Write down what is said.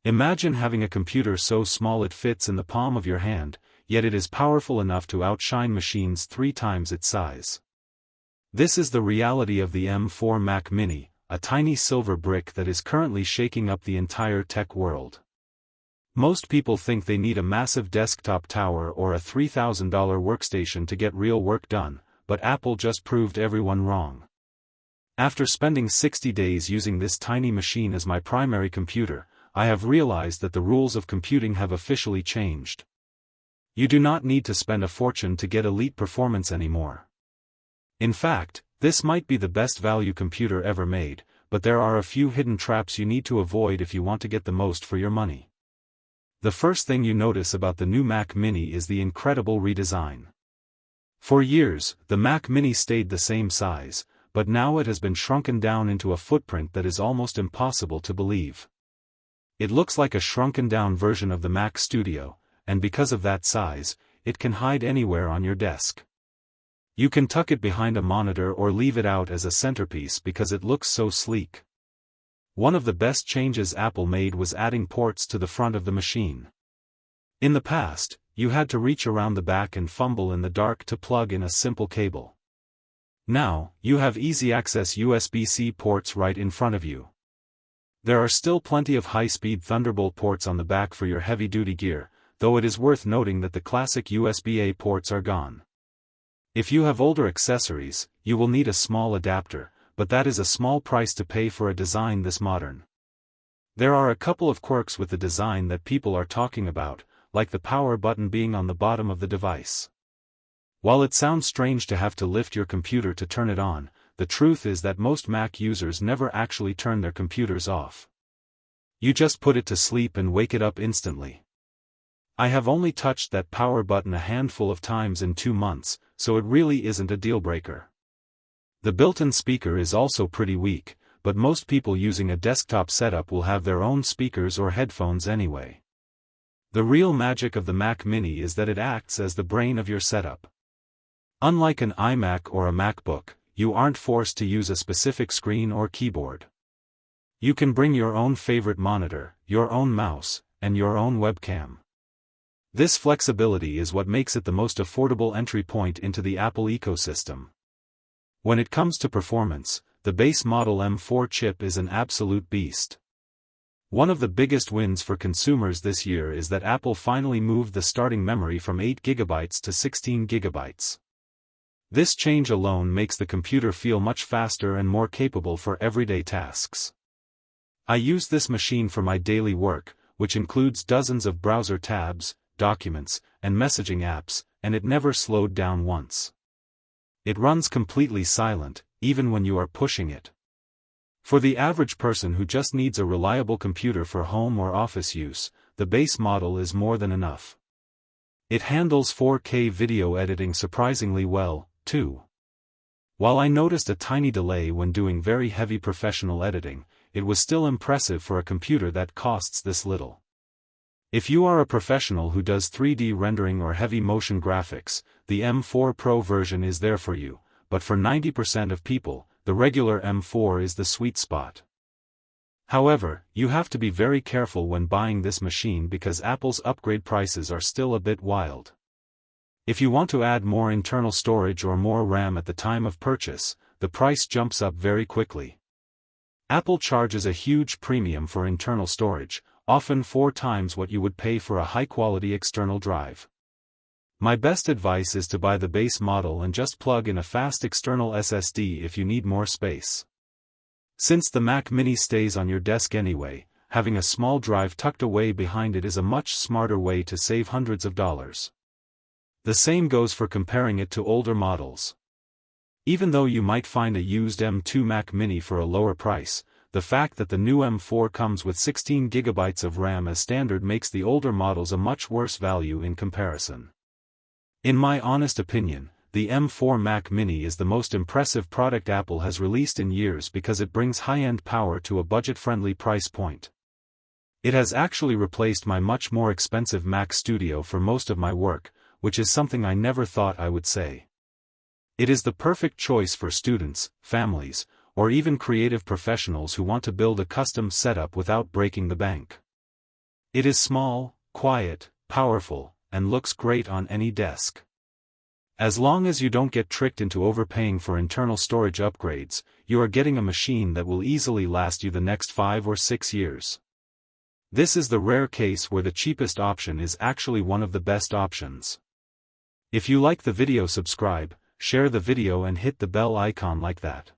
Imagine having a computer so small it fits in the palm of your hand, yet it is powerful enough to outshine machines 3 times its size. This is the reality of the M4 Mac Mini, a tiny silver brick that is currently shaking up the entire tech world. Most people think they need a massive desktop tower or a $3,000 workstation to get real work done, but Apple just proved everyone wrong. After spending 60 days using this tiny machine as my primary computer, I have realized that the rules of computing have officially changed. You do not need to spend a fortune to get elite performance anymore. In fact, this might be the best value computer ever made, but there are a few hidden traps you need to avoid if you want to get the most for your money. The first thing you notice about the new Mac Mini is the incredible redesign. For years, the Mac Mini stayed the same size, but now it has been shrunken down into a footprint that is almost impossible to believe. It looks like a shrunken-down version of the Mac Studio, and because of that size, it can hide anywhere on your desk. You can tuck it behind a monitor or leave it out as a centerpiece because it looks so sleek. One of the best changes Apple made was adding ports to the front of the machine. In the past, you had to reach around the back and fumble in the dark to plug in a simple cable. Now, you have easy-access USB-C ports right in front of you. There are still plenty of high-speed Thunderbolt ports on the back for your heavy-duty gear, though it is worth noting that the classic USB-A ports are gone. If you have older accessories, you will need a small adapter, but that is a small price to pay for a design this modern. There are a couple of quirks with the design that people are talking about, like the power button being on the bottom of the device. While it sounds strange to have to lift your computer to turn it on, the truth is that most Mac users never actually turn their computers off. You just put it to sleep and wake it up instantly. I have only touched that power button a handful of times in 2 months, so it really isn't a deal-breaker. The built-in speaker is also pretty weak, but most people using a desktop setup will have their own speakers or headphones anyway. The real magic of the Mac Mini is that it acts as the brain of your setup. Unlike an iMac or a MacBook, you aren't forced to use a specific screen or keyboard. You can bring your own favorite monitor, your own mouse, and your own webcam. This flexibility is what makes it the most affordable entry point into the Apple ecosystem. When it comes to performance, the base model M4 chip is an absolute beast. One of the biggest wins for consumers this year is that Apple finally moved the starting memory from 8 GB to 16 GB. This change alone makes the computer feel much faster and more capable for everyday tasks. I use this machine for my daily work, which includes dozens of browser tabs, documents, and messaging apps, and it never slowed down once. It runs completely silent, even when you are pushing it. For the average person who just needs a reliable computer for home or office use, the base model is more than enough. It handles 4K video editing surprisingly well, too. While I noticed a tiny delay when doing very heavy professional editing, it was still impressive for a computer that costs this little. If you are a professional who does 3D rendering or heavy motion graphics, the M4 Pro version is there for you, but for 90% of people, the regular M4 is the sweet spot. However, you have to be very careful when buying this machine because Apple's upgrade prices are still a bit wild. If you want to add more internal storage or more RAM at the time of purchase, the price jumps up very quickly. Apple charges a huge premium for internal storage, often 4 times what you would pay for a high-quality external drive. My best advice is to buy the base model and just plug in a fast external SSD if you need more space. Since the Mac Mini stays on your desk anyway, having a small drive tucked away behind it is a much smarter way to save hundreds of dollars. The same goes for comparing it to older models. Even though you might find a used M2 Mac Mini for a lower price, the fact that the new M4 comes with 16 GB of RAM as standard makes the older models a much worse value in comparison. In my honest opinion, the M4 Mac Mini is the most impressive product Apple has released in years because it brings high-end power to a budget-friendly price point. It has actually replaced my much more expensive Mac Studio for most of my work, which is something I never thought I would say. It is the perfect choice for students, families, or even creative professionals who want to build a custom setup without breaking the bank. It is small, quiet, powerful, and looks great on any desk. As long as you don't get tricked into overpaying for internal storage upgrades, you are getting a machine that will easily last you the next 5 or 6 years. This is the rare case where the cheapest option is actually one of the best options. If you like the video, subscribe, share the video and hit the bell icon like that.